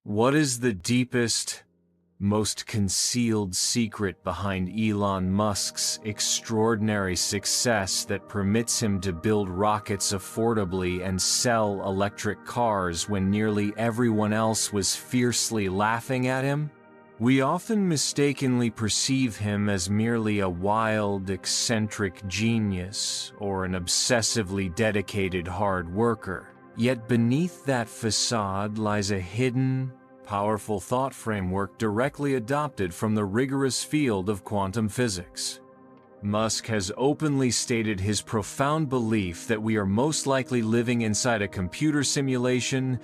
What is the deepest, most concealed secret behind Elon Musk's extraordinary success that permits him to build rockets affordably and sell electric cars when nearly everyone else was fiercely laughing at him? We often mistakenly perceive him as merely a wild, eccentric genius or an obsessively dedicated hard worker. Yet beneath that facade lies a hidden, powerful thought framework directly adopted from the rigorous field of quantum physics. Musk has openly stated his profound belief that we are most likely living inside a computer simulation,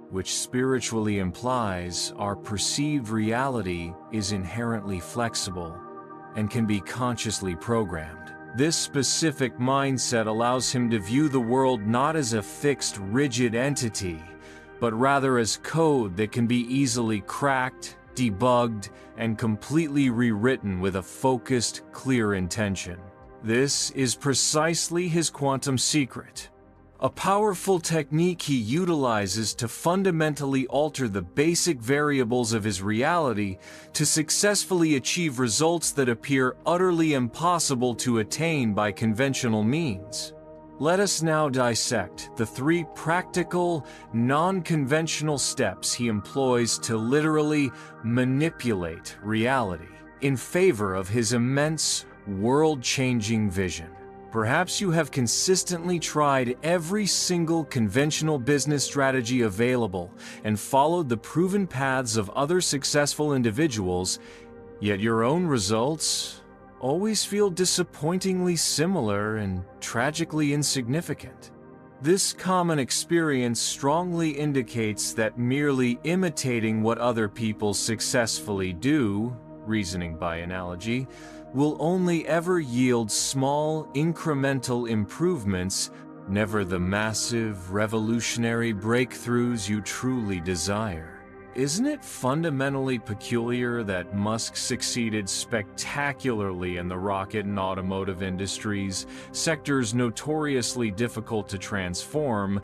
which spiritually implies our perceived reality is inherently flexible and can be consciously programmed. This specific mindset allows him to view the world not as a fixed, rigid entity, but rather as code that can be easily cracked, debugged, and completely rewritten with a focused, clear intention. This is precisely his quantum secret, a powerful technique he utilizes to fundamentally alter the basic variables of his reality to successfully achieve results that appear utterly impossible to attain by conventional means. Let us now dissect the 3 practical, non-conventional steps he employs to literally manipulate reality in favor of his immense, world-changing vision. Perhaps you have consistently tried every single conventional business strategy available and followed the proven paths of other successful individuals, yet your own results always feel disappointingly similar and tragically insignificant. This common experience strongly indicates that merely imitating what other people successfully do, reasoning by analogy, will only ever yield small, incremental improvements, never the massive, revolutionary breakthroughs you truly desire. Isn't it fundamentally peculiar that Musk succeeded spectacularly in the rocket and automotive industries, sectors notoriously difficult to transform,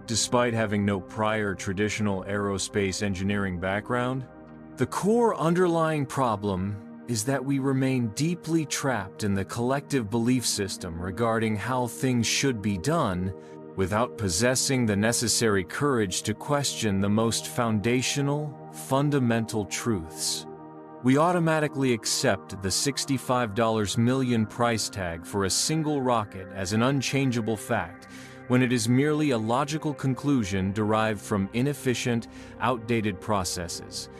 despite having no prior traditional aerospace engineering background? The core underlying problem is that we remain deeply trapped in the collective belief system regarding how things should be done without possessing the necessary courage to question the most foundational, fundamental truths. We automatically accept the $65 million price tag for a single rocket as an unchangeable fact, when it is merely a logical conclusion derived from inefficient, outdated processes.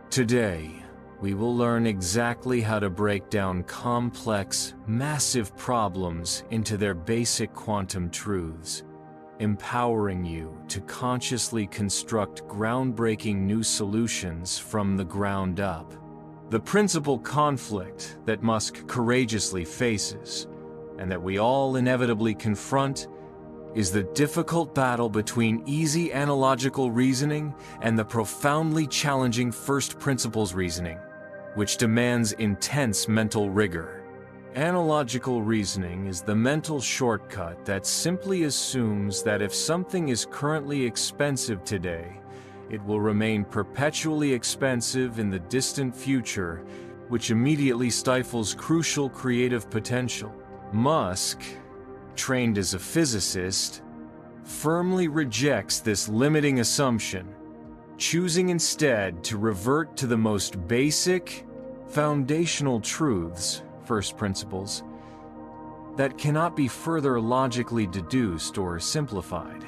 Today, we will learn exactly how to break down complex, massive problems into their basic quantum truths, empowering you to consciously construct groundbreaking new solutions from the ground up. The principal conflict that Musk courageously faces, and that we all inevitably confront, is the difficult battle between easy analogical reasoning and the profoundly challenging first principles reasoning, which demands intense mental rigor. Analogical reasoning is the mental shortcut that simply assumes that if something is currently expensive today, it will remain perpetually expensive in the distant future, which immediately stifles crucial creative potential. Musk, trained as a physicist, firmly rejects this limiting assumption, choosing instead to revert to the most basic, foundational truths, first principles, that cannot be further logically deduced or simplified.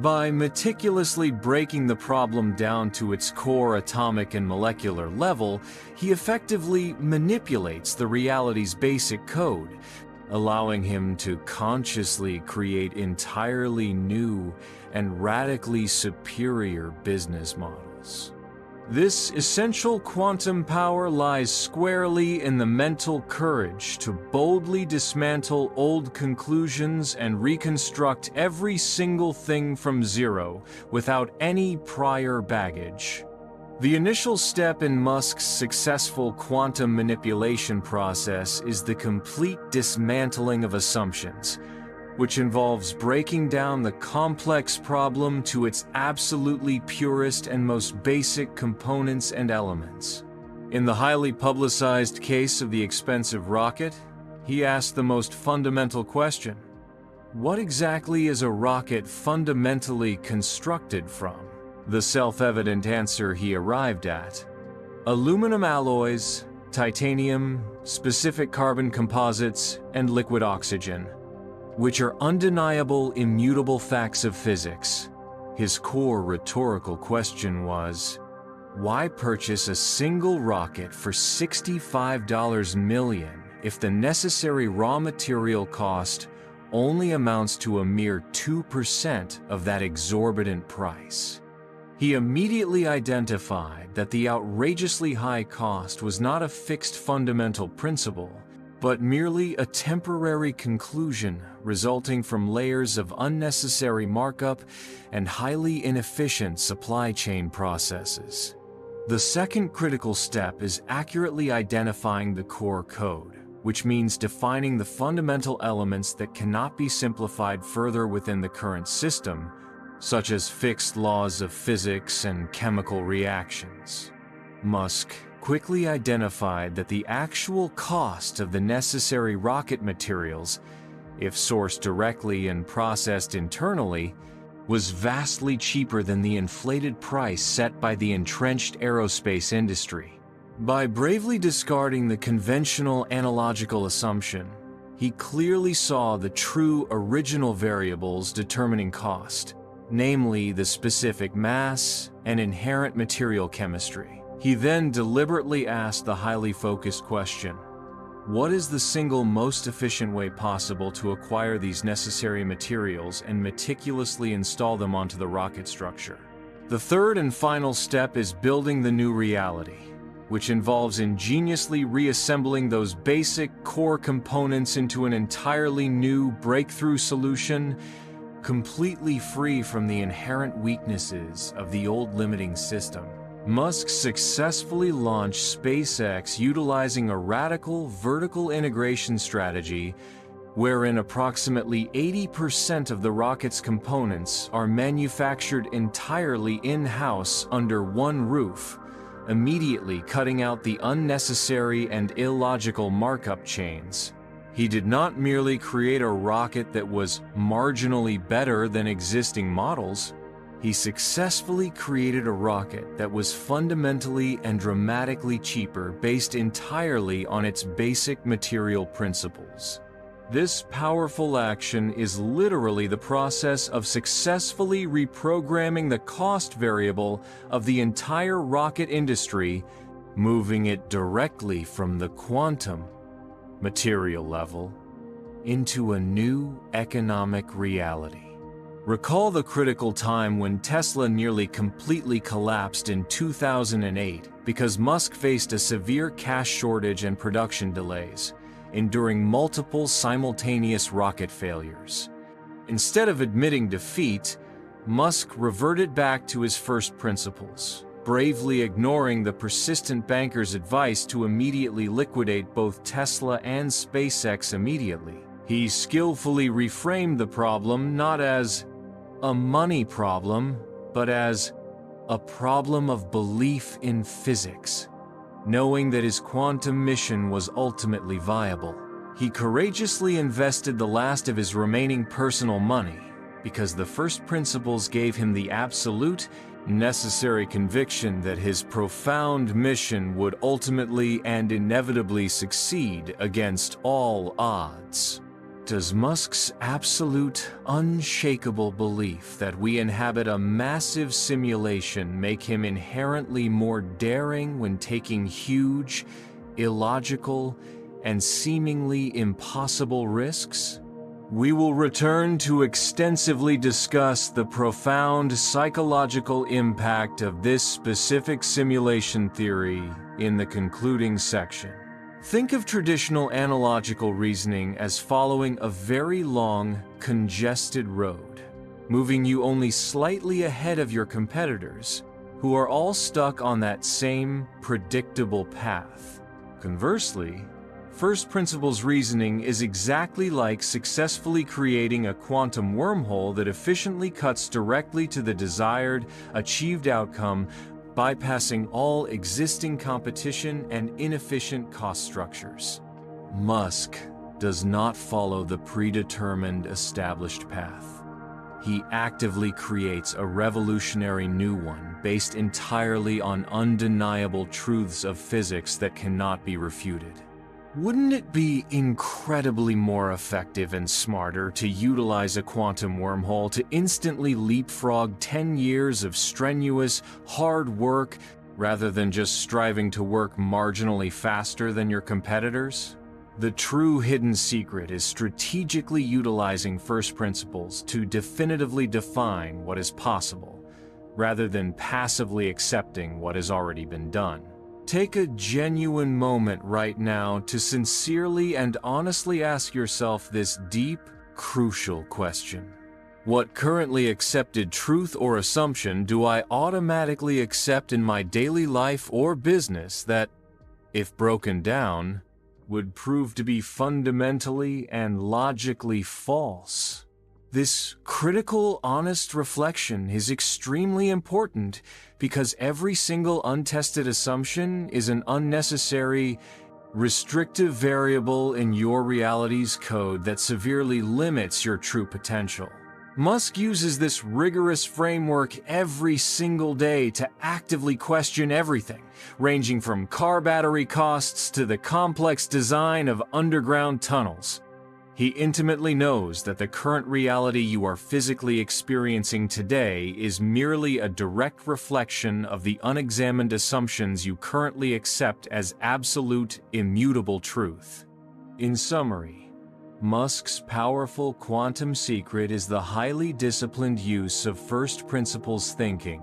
By meticulously breaking the problem down to its core atomic and molecular level, he effectively manipulates the reality's basic code, allowing him to consciously create entirely new and radically superior business models. This essential quantum power lies squarely in the mental courage to boldly dismantle old conclusions and reconstruct every single thing from zero without any prior baggage. The initial step in Musk's successful quantum manipulation process is the complete dismantling of assumptions, which involves breaking down the complex problem to its absolutely purest and most basic components and elements. In the highly publicized case of the expensive rocket, he asked the most fundamental question: what exactly is a rocket fundamentally constructed from? The self-evident answer he arrived at: aluminum alloys, titanium, specific carbon composites, and liquid oxygen, which are undeniable, immutable facts of physics. His core rhetorical question was, why purchase a single rocket for $65 million if the necessary raw material cost only amounts to a mere 2% of that exorbitant price? He immediately identified that the outrageously high cost was not a fixed fundamental principle, but merely a temporary conclusion resulting from layers of unnecessary markup and highly inefficient supply chain processes. The second critical step is accurately identifying the core code, which means defining the fundamental elements that cannot be simplified further within the current system, such as fixed laws of physics and chemical reactions. Musk quickly identified that the actual cost of the necessary rocket materials, if sourced directly and processed internally, was vastly cheaper than the inflated price set by the entrenched aerospace industry. By bravely discarding the conventional analogical assumption, he clearly saw the true original variables determining cost, namely the specific mass and inherent material chemistry. He then deliberately asked the highly focused question: what is the single most efficient way possible to acquire these necessary materials and meticulously install them onto the rocket structure? The third and final step is building the new reality, which involves ingeniously reassembling those basic core components into an entirely new breakthrough solution, completely free from the inherent weaknesses of the old limiting system. Musk successfully launched SpaceX utilizing a radical vertical integration strategy wherein approximately 80% of the rocket's components are manufactured entirely in-house under one roof, immediately cutting out the unnecessary and illogical markup chains. He did not merely create a rocket that was marginally better than existing models. He successfully created a rocket that was fundamentally and dramatically cheaper based entirely on its basic material principles. This powerful action is literally the process of successfully reprogramming the cost variable of the entire rocket industry, moving it directly from the quantum material level into a new economic reality. Recall the critical time when Tesla nearly completely collapsed in 2008 because Musk faced a severe cash shortage and production delays, enduring multiple simultaneous rocket failures. Instead of admitting defeat, Musk reverted back to his first principles, bravely ignoring the persistent banker's advice to immediately liquidate both Tesla and SpaceX immediately. He skillfully reframed the problem not as a money problem, but as a problem of belief in physics. Knowing that his quantum mission was ultimately viable, he courageously invested the last of his remaining personal money because the first principles gave him the absolute, necessary conviction that his profound mission would ultimately and inevitably succeed against all odds. Does Musk's absolute, unshakable belief that we inhabit a massive simulation make him inherently more daring when taking huge, illogical, and seemingly impossible risks? We will return to extensively discuss the profound psychological impact of this specific simulation theory in the concluding section. Think of traditional analogical reasoning as following a very long, congested road, moving you only slightly ahead of your competitors, who are all stuck on that same predictable path. Conversely, first principles reasoning is exactly like successfully creating a quantum wormhole that efficiently cuts directly to the desired, achieved outcome, bypassing all existing competition and inefficient cost structures. Musk does not follow the predetermined established path. He actively creates a revolutionary new one based entirely on undeniable truths of physics that cannot be refuted. Wouldn't it be incredibly more effective and smarter to utilize a quantum wormhole to instantly leapfrog 10 years of strenuous, hard work rather than just striving to work marginally faster than your competitors? The true hidden secret is strategically utilizing first principles to definitively define what is possible, rather than passively accepting what has already been done. Take a genuine moment right now to sincerely and honestly ask yourself this deep, crucial question. What currently accepted truth or assumption do I automatically accept in my daily life or business that, if broken down, would prove to be fundamentally and logically false? This critical, honest reflection is extremely important because every single untested assumption is an unnecessary, restrictive variable in your reality's code that severely limits your true potential. Musk uses this rigorous framework every single day to actively question everything, ranging from car battery costs to the complex design of underground tunnels. He intimately knows that the current reality you are physically experiencing today is merely a direct reflection of the unexamined assumptions you currently accept as absolute, immutable truth. In summary, Musk's powerful quantum secret is the highly disciplined use of first principles thinking,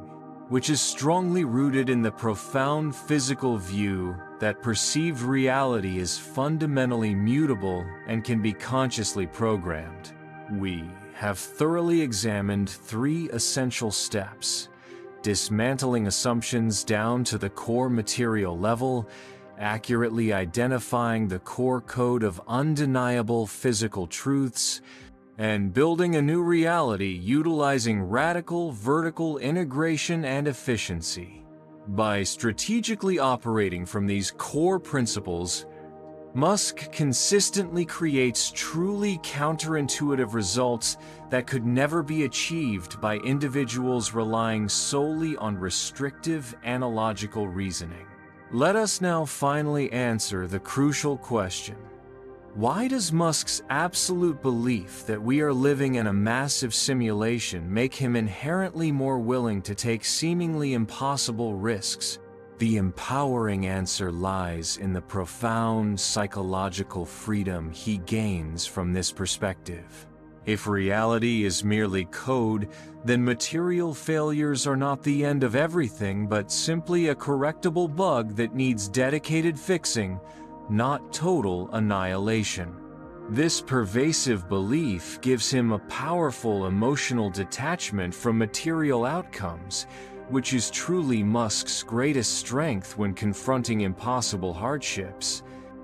which is strongly rooted in the profound physical view that perceived reality is fundamentally mutable and can be consciously programmed. We have thoroughly examined 3 essential steps: dismantling assumptions down to the core material level, accurately identifying the core code of undeniable physical truths, and building a new reality utilizing radical vertical integration and efficiency. By strategically operating from these core principles, Musk consistently creates truly counterintuitive results that could never be achieved by individuals relying solely on restrictive analogical reasoning. Let us now finally answer the crucial question: why does Musk's absolute belief that we are living in a massive simulation make him inherently more willing to take seemingly impossible risks? The empowering answer lies in the profound psychological freedom he gains from this perspective. If reality is merely code, then material failures are not the end of everything, but simply a correctable bug that needs dedicated fixing, not total annihilation. This pervasive belief gives him a powerful emotional detachment from material outcomes, which is truly Musk's greatest strength when confronting impossible hardships.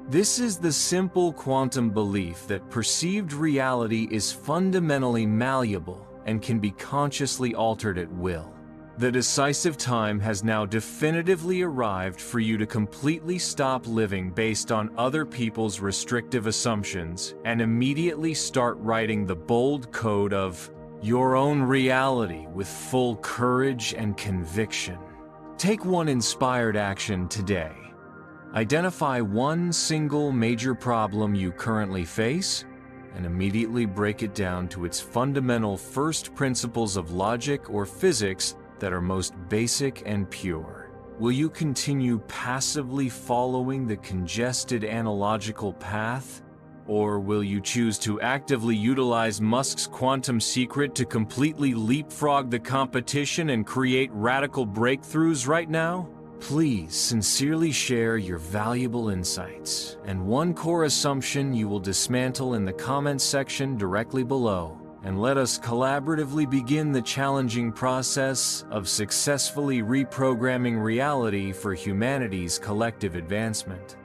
This is the simple quantum belief that perceived reality is fundamentally malleable and can be consciously altered at will. The decisive time has now definitively arrived for you to completely stop living based on other people's restrictive assumptions and immediately start writing the bold code of your own reality with full courage and conviction. Take one inspired action today. Identify one single major problem you currently face and immediately break it down to its fundamental first principles of logic or physics that are most basic and pure. Will you continue passively following the congested analogical path? Or will you choose to actively utilize Musk's quantum secret to completely leapfrog the competition and create radical breakthroughs right now? Please sincerely share your valuable insights and one core assumption you will dismantle in the comments section directly below. And let us collaboratively begin the challenging process of successfully reprogramming reality for humanity's collective advancement.